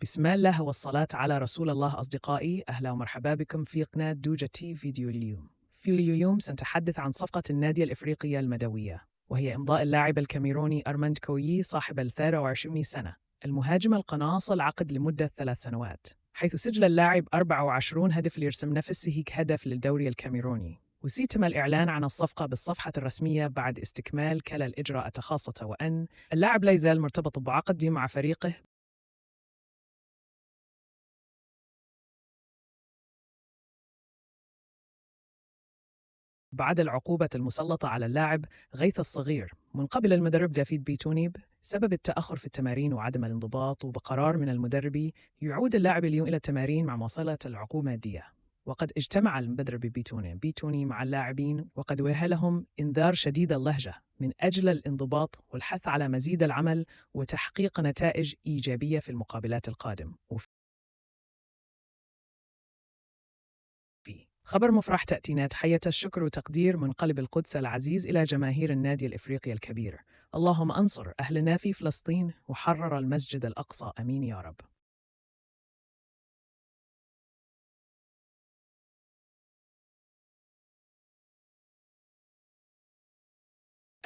بسم الله والصلاة على رسول الله. أصدقائي، أهلا ومرحبا بكم في قناة دوجة تي. فيديو اليوم سنتحدث عن صفقة النادي الإفريقية المدوية، وهي إمضاء اللاعب الكاميروني أرماند كويي صاحب 23 سنة المهاجم القناص العقد لمدة 3 سنوات، حيث سجل اللاعب 24 هدف ليرسم نفسه هدف للدوري الكاميروني. وسيتم الإعلان عن الصفقة بالصفحة الرسمية بعد استكمال كلا الإجراءات، خاصة وأن اللاعب لا يزال مرتبط بعقد مع فريقه بعد العقوبة المسلطة على اللاعب غيث الصغير من قبل المدرب دافيد بيتونيب سبب التأخر في التمارين وعدم الانضباط. وبقرار من المدرب يعود اللاعب اليوم إلى التمارين مع مواصلة العقوبة المادية. وقد اجتمع المدرب بيتوني مع اللاعبين وقد وهلهم إنذار شديد اللهجة من أجل الانضباط والحث على مزيد العمل وتحقيق نتائج إيجابية في المقابلات القادمة. خبر مفرح تأتينا تحية الشكر وتقدير من قلب القدس العزيز إلى جماهير النادي الإفريقي الكبير. اللهم أنصر أهلنا في فلسطين وحرر المسجد الأقصى، أمين يا رب.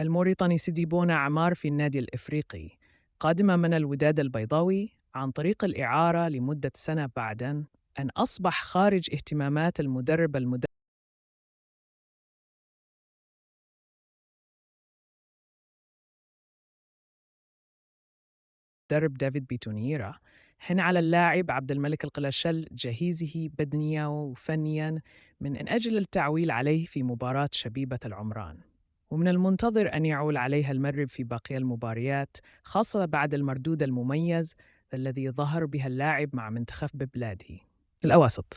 الموريتاني سيدي بونا عمار في النادي الإفريقي، قادمة من الوداد البيضاوي عن طريق الإعارة لمدة سنة بعد أن أصبح خارج اهتمامات المدرب دافيد بيتونيرا. هن على اللاعب عبد الملك القلاشل جهيزه بدنيا وفنيا من أجل التعويل عليه في مباراة شبيبة العمران، ومن المنتظر أن يعول عليها المدرب في باقي المباريات، خاصة بعد المردود المميز الذي ظهر بها اللاعب مع منتخب بلاده الأواسط.